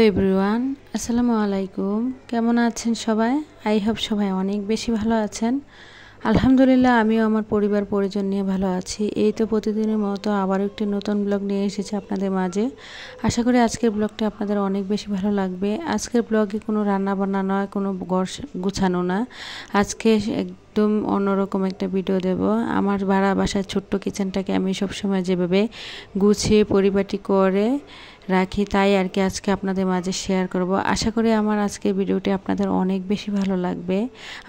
Hello everyone, আসসালামু আলাইকুম। কেমন আছেন সবাই? আই হোপ সবাই অনেক বেশি ভালো আছেন। আলহামদুলিল্লাহ, আমিও আমার পরিবার পরিজন নিয়ে ভালো আছি। এই তো প্রতিদিনের মতো আবার একটি নতুন ব্লগ নিয়ে এসেছি আপনাদের মাঝে। আশা করি আজকের ব্লগটা আপনাদের অনেক বেশি ভালো লাগবে। আজকের ব্লগে কোনো রান্না বান্না নয়, কোনো ঘর গুছানো না। আজকে একদম অন্যরকম একটা ভিডিও দেব। আমার ভাড়া বাসার ছোট্ট কিচেনটাকে আমি সবসময় যেভাবে গুছিয়ে পরিপাটি করে রাখি, তাই আর কি আজকে আপনাদের মাঝে শেয়ার করব। আশা করি আমার আজকের ভিডিওটি আপনাদের অনেক বেশি ভালো লাগবে।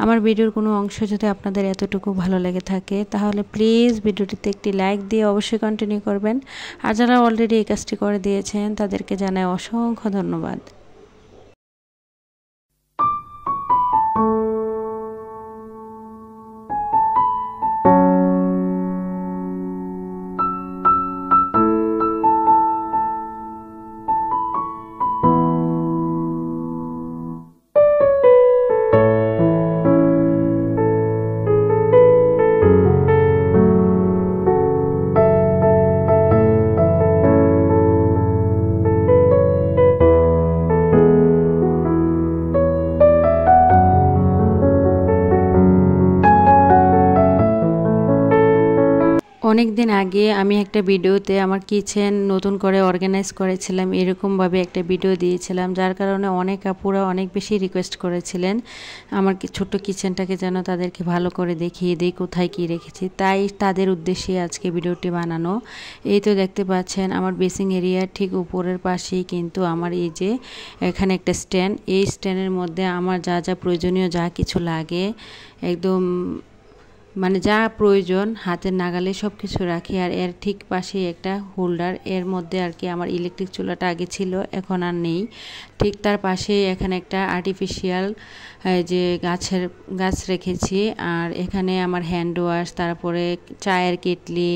আমার ভিডিওর কোনো অংশ যদি আপনাদের এতটুকু ভালো লেগে থাকে তাহলে প্লিজ ভিডিওটিতে একটি লাইক দিয়ে অবশ্যই কন্টিনিউ করবেন। আর যারা অলরেডি এই কাজটি করে দিয়েছেন তাদেরকে জানাই অসংখ্য ধন্যবাদ। অনেক দিন আগে আমি একটা ভিডিওতে আমার কিচেন নতুন করে অর্গানাইজ করেছিলাম, এরকমভাবে একটা ভিডিও দিয়েছিলাম, যার কারণে অনেক আপুরা অনেক বেশি রিকোয়েস্ট করেছিলেন আমার ছোট্ট কিচেনটাকে যেন তাদেরকে ভালো করে দেখিয়ে দিই কোথায় কি রেখেছি। তাই তাদের উদ্দেশ্যে আজকে ভিডিওটি বানানো। এই তো দেখতে পাচ্ছেন আমার বেসিং এরিয়ার ঠিক উপরের পাশেই কিন্তু আমার এই যে এখানে একটা স্ট্যান্ড, এই স্ট্যান্ডের মধ্যে আমার যা যা প্রয়োজনীয় যা কিছু লাগে একদম মানে যা প্রয়োজন হাতের নাগালে সব কিছু রাখি। আর এর ঠিক পাশে একটা হোল্ডার, এর মধ্যে আর কি আমার ইলেকট্রিক চুলাটা আগে ছিল, এখন আর নেই। ঠিক তার পাশে এখানে একটা আর্টিফিশিয়াল যে গাছ রেখেছি। আর এখানে আমার হ্যান্ড ওয়াশ, তারপরে চায়ের কেটলি,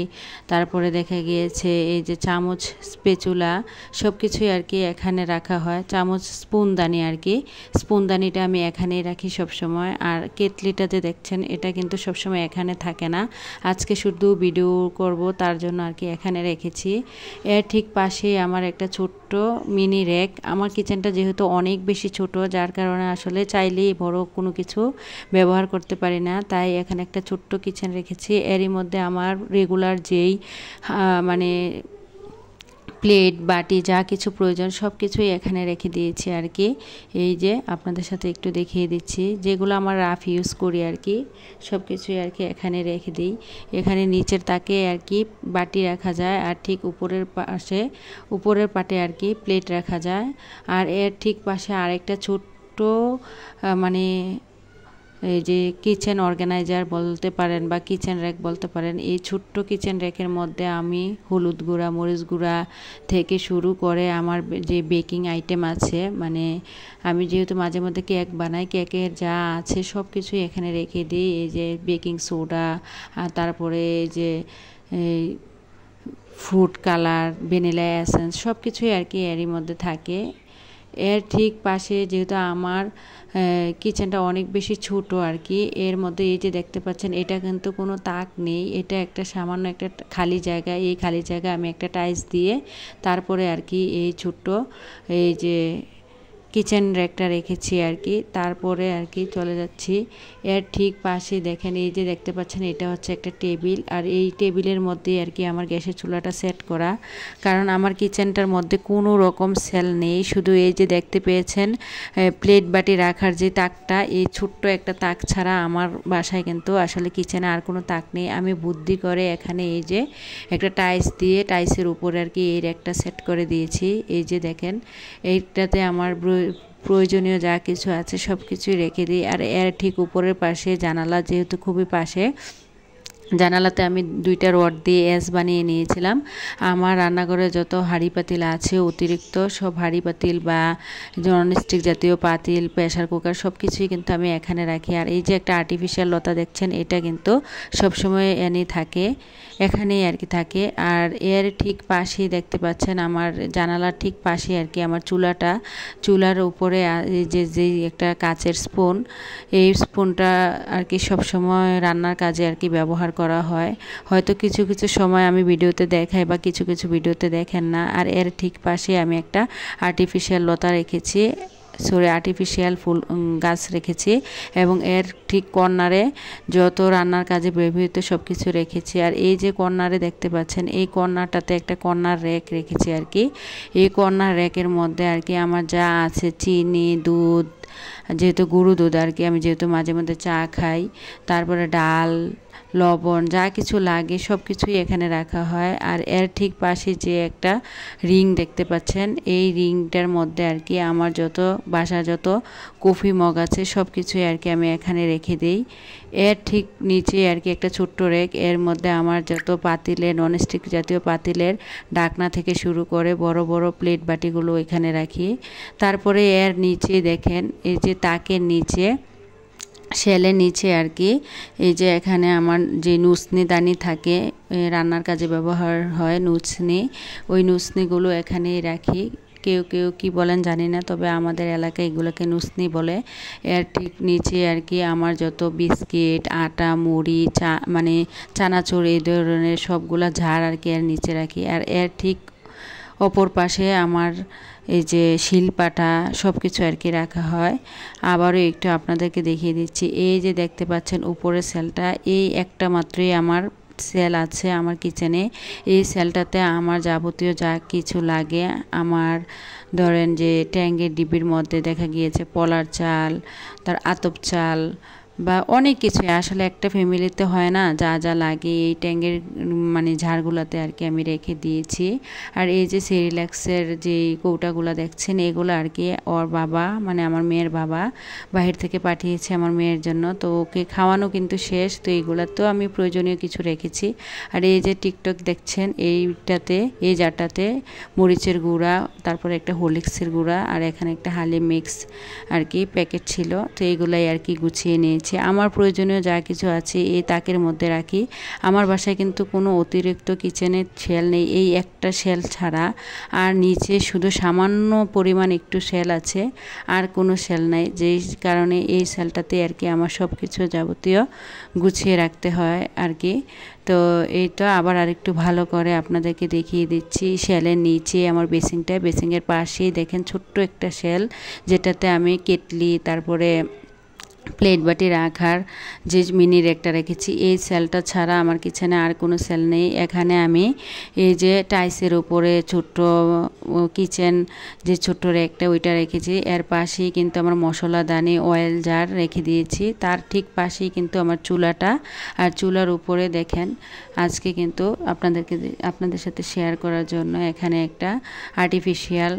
তারপরে দেখা গিয়েছে এই যে চামচ, স্পেচুলা, সব কিছুই আর কি এখানে রাখা হয়। চামচ, স্পুনদানি আর কি, স্পুনদানিটা আমি এখানেই রাখি সব সময়। আর কেটলিটা যে দেখছেন এটা কিন্তু সবসময় এখানে থাকে না, আজকে শুধু ভিডিও করব তার জন্য আর কি এখানে রেখেছি। এর ঠিক পাশে আমার একটা ছোট্ট মিনি র্যাক। আমার কিচেনটা যেহেতু অনেক বেশি ছোট, যার কারণে আসলে চাইলেই বড় কোনো কিছু ব্যবহার করতে পারি না, তাই এখানে একটা ছোট্ট কিচেন রেখেছি। এরই মধ্যে আমার রেগুলার যেই মানে প্লেট বাটি যা কিছু প্রয়োজন সব কিছুই এখানে রেখে দিয়েছি আর কি। এই যে আপনাদের সাথে একটু দেখিয়ে দিচ্ছি যেগুলো আমার রাফ ইউজ করি আর কি, সব কিছুই আর কি এখানে রেখে দিই। এখানে নিচের তাকে আর কি বাটি রাখা যায়, আর ঠিক উপরের পাটে আর কি প্লেট রাখা যায়। আর এর ঠিক পাশে আরেকটা ছোট্ট মানে এই যে কিচেন অর্গানাইজার বলতে পারেন বা কিচেন র্যাক বলতে পারেন। এই ছোট্ট কিচেন র্যাকের মধ্যে আমি হলুদ গুঁড়া, মরিচ গুঁড়া থেকে শুরু করে আমার যে বেকিং আইটেম আছে, মানে আমি যেহেতু মাঝে মধ্যে কেক বানাই, কেকের যা আছে সব কিছুই এখানে রেখে দিই। এই যে বেকিং সোডা, আর তারপরে এই যে ফুড কালার, ভ্যানিলা এসেন্স সব কিছুই আর কি এরই মধ্যে থাকে। এর ঠিক পাশে যেহেতু আমার কিচেনটা অনেক বেশি ছোট আর কি, এর মধ্যে এই যে দেখতে পাচ্ছেন এটা কিন্তু কোনো তাক নেই, এটা একটা সামান্য একটা খালি জায়গা। এই খালি জায়গা আমি একটা টাইলস দিয়ে তারপরে আর কি এই ছোট্ট এই যে কিচেন র্যাকটা রেখেছি আর কি। তারপরে আর কি চলে যাচ্ছি এর ঠিক পাশে দেখেন এই যে দেখতে পাচ্ছেন এটা হচ্ছে একটা টেবিল। আর এই টেবিলের মধ্যে আর কি আমার গ্যাসের চুলাটা সেট করা, কারণ আমার কিচেনটার মধ্যে কোনো রকম সেল নেই, শুধু এই যে দেখতে পেয়েছেন প্লেট বাটি রাখার যে তাকটা, এই ছোট্ট একটা তাক ছাড়া আমার বাসায় কিন্তু আসলে কিচেনে আর কোনো তাক নেই। আমি বুদ্ধি করে এখানে এই যে একটা টাইলস দিয়ে টাইলসের উপরে আর কি এই র্যাকটা সেট করে দিয়েছি। এই যে দেখেন এইটাতে আমার প্রয়োজনীয় যা কিছু আছে সব কিছুই রেখে দিই। আর এর ঠিক উপরের পাশে জানালা, যেহেতু খুবই পাশে, জানালাতে আমি 2টা রড দিয়ে এস বানিয়ে নিয়েছিলাম। আমার রান্নাঘরে যত হাঁড়ি পাতিল আছে অতিরিক্ত সব হাঁড়ি পাতিল বা ননস্টিক জাতীয় পাতিল, প্রেশার কুকার সব কিছুই কিন্তু আমি এখানে রাখি। আর এই যে একটা আর্টিফিশিয়াল লতা দেখছেন এটা কিন্তু সবসময় এখানেই আর কি থাকে। আর এর ঠিক পাশেই দেখতে পাচ্ছেন আমার জানালার ঠিক পাশে আর কি আমার চুলার উপরে যে একটা কাচের স্পুন, এই স্পুনটা আর কি সবসময় রান্নার কাজে আর কি ব্যবহার করা হয়। হয়তো কিছু কিছু সময় আমি ভিডিওতে দেখাই বা কিছু কিছু ভিডিওতে দেখেন না। আর এর ঠিক পাশে আমি একটা আর্টিফিশিয়াল লতা রেখেছি, আর্টিফিশিয়াল ফুল গাছ রেখেছি এবং এর ঠিক কর্নারে যত রান্নার কাজে ব্যবহৃত সব কিছু রেখেছি। আর এই যে কর্নারে দেখতে পাচ্ছেন, এই কর্নারটাতে একটা কর্নার র্যাক রেখেছি আর কি। এই কর্নার র্যাকের মধ্যে আর কি আমার যা আছে চিনি, দুধ, যেহেতু গরু দুধ আর কি, আমি যেহেতু মাঝে মধ্যে চা খাই, তারপরে ডাল, লবণ, যা কিছু লাগে সব কিছুই এখানে রাখা হয়। আর এর ঠিক পাশে যে একটা রিং দেখতে পাচ্ছেন, এই রিংটার মধ্যে আর কি আমার বাসার যত কফি মগ আছে সব কিছুই আর কি আমি এখানে রেখে দিই। এর ঠিক নিচে আর কি একটা ছোট্ট রেক, এর মধ্যে আমার যত পাতিলের, ননস্টিক জাতীয় পাতিলের ঢাকনা থেকে শুরু করে বড় বড় প্লেট বাটিগুলো এখানে রাখি। তারপরে এর নিচে দেখেন, এই যে তাকের নিচে, শেলের নিচে আর কি, এই যে এখানে আমার যে নুসনি দানি থাকে, রান্নার কাজে ব্যবহার হয় নুসনি, ওই নুসনিগুলো এখানেই রাখি। কেউ কেউ কি বলেন জানি না, তবে আমাদের এলাকায় এগুলোকে নুসনি বলে। এর ঠিক নিচে আর কি আমার যত বিস্কিট, আটা, মুড়ি, মানে চানাচুর, এই ধরনের সবগুলা ঝাড় আর কি এর নিচে রাখি। আর এর ঠিক অপর পাশে আমার এই যে শিলপাটা সব কিছু আর কি রাখা হয়। আবারও একটু আপনাদেরকে দেখিয়ে দিচ্ছি, এই যে দেখতে পাচ্ছেন উপরের সেলটা, এই একটা মাত্রই আমার সেল আছে আমার কিচেনে। এই সেলটাতে আমার যাবতীয় যা কিছু লাগে, আমার ধরেন যে ট্যাঙ্গের ডিবির মধ্যে দেখা গিয়েছে পলার চাল, তার আতপ চাল বা অনেক কিছু আসলে একটা ফ্যামিলিতে হয় না, যা যা লাগে এই ট্যাঙ্গের মানে ঝাড়গুলোতে আর কি আমি রেখে দিয়েছি। আর এই যে সেরিল্যাক্সের যে কৌটাগুলো দেখছেন, এগুলো আর কি ওর বাবা, মানে আমার মেয়ের বাবা বাহির থেকে পাঠিয়েছে আমার মেয়ের জন্য। তো ওকে খাওয়ানো কিন্তু শেষ, তো এইগুলাতেও আমি প্রয়োজনীয় কিছু রেখেছি। আর এই যে টিকটক দেখছেন, এইটাতে, এই জারটাতে মরিচের গুঁড়া, তারপরে একটা হরলিক্সের গুঁড়া, আর এখানে একটা হালিম মিক্স আর কি প্যাকেট ছিল। তো এইগুলাই আর কি গুছিয়ে নিয়েছি। আমার প্রয়োজনীয় যা কিছু আছে এই তাকের মধ্যে রাখি। আমার বাসায় কিন্তু কোনো অতিরিক্ত কিচেনের শেল নেই, এই একটা শেল ছাড়া। আর নিচে শুধু সামান্য পরিমাণ একটু শেল আছে, আর কোনো শেল নাই, যেই কারণে এই শেলটাতে আর কি আমার সব কিছু যাবতীয় গুছিয়ে রাখতে হয় আর কি। তো এইটা আবার আরেকটু ভালো করে আপনাদেরকে দেখিয়ে দিচ্ছি। শেলের নিচে আমার বেসিংয়ের পাশেই দেখেন ছোট্ট একটা শেল, যেটাতে আমি কেটলি, তারপরে প্লেট বাটি রাখার যে মিনি রেকটা রেখেছি। এই সেলটা ছাড়া আমার কিচেনে আর কোনো সেল নেই। এখানে আমি এই যে টাইসের উপরে ছোট্ট কিচেন যে ছোট্ট রেকটা, ওইটা রেখেছি। এর পাশেই কিন্তু আমার মশলাদানি, অয়েল জার রেখে দিয়েছি। তার ঠিক পাশেই কিন্তু আমার চুলাটা, আর চুলার উপরে দেখেন আজকে কিন্তু আপনাদের সাথে শেয়ার করার জন্য এখানে একটা আর্টিফিশিয়াল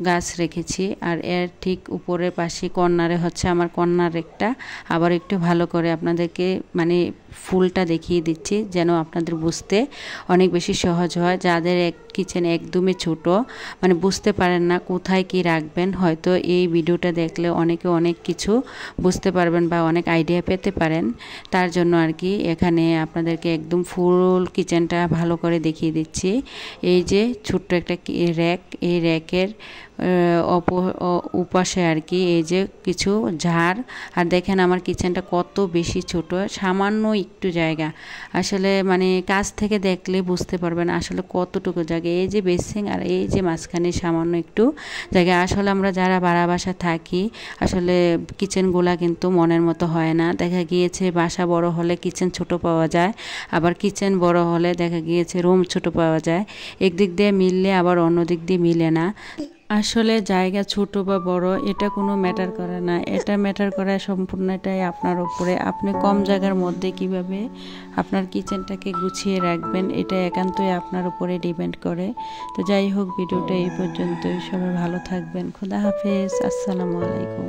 গাছ রেখেছি। আর এর ঠিক উপরের পাশে কর্নারে হচ্ছে আমার কর্নার রেকটা। আবার একটু ভালো করে আপনাদেরকে মানে ফুলটা দেখিয়ে দিচ্ছি, যেন আপনাদের বুঝতে অনেক বেশি সহজ হয়। যাদের কিচেন একদমই ছোট, মানে বুঝতে পারেন না কোথায় কি রাখবেন, হয়তো এই ভিডিওটা দেখলে অনেকে অনেক কিছু বুঝতে পারবেন বা অনেক আইডিয়া পেতে পারেন। তার জন্য আর কি এখানে আপনাদেরকে একদম ফুল কিচেনটা ভালো করে দেখিয়ে দিচ্ছি। এই যে ছোট্ট একটা র্যাক, এই র্যাকের উপাশে আর কি এই যে কিছু ঝাড়। আর দেখেন আমার কিচেনটা কত বেশি ছোট, সামান্য একটু জায়গা, আসলে মানে কাছ থেকে দেখলে বুঝতে পারবেন আসলে কতটুকু জায়গা। এই যে বেসিং আর এই যে মাঝখানে সামান্য একটু জায়গা। আসলে আমরা যারা ভাড়া বাসা থাকি, আসলে কিচেনগুলা কিন্তু মনের মতো হয় না। দেখা গিয়েছে বাসা বড় হলে কিচেন ছোট পাওয়া যায়, আবার কিচেন বড় হলে দেখা গিয়েছে রুম ছোট পাওয়া যায়। একদিক দিয়ে মিললে আবার অন্য দিক দিয়ে মিলে না। আসলে জায়গা ছোট বা বড় এটা কোনো ম্যাটার করে না, এটা ম্যাটার করে সম্পূর্ণটাই আপনার উপরে। আপনি কম জায়গার মধ্যে কিভাবে আপনার কিচেনটাকে গুছিয়ে রাখবেন, এটা একান্তই আপনার উপরে ডিপেন্ড করে। তো যাই হোক, ভিডিওটা এই পর্যন্তই। সবাই ভালো থাকবেন। খোদা হাফেজ। আসসালামু আলাইকুম।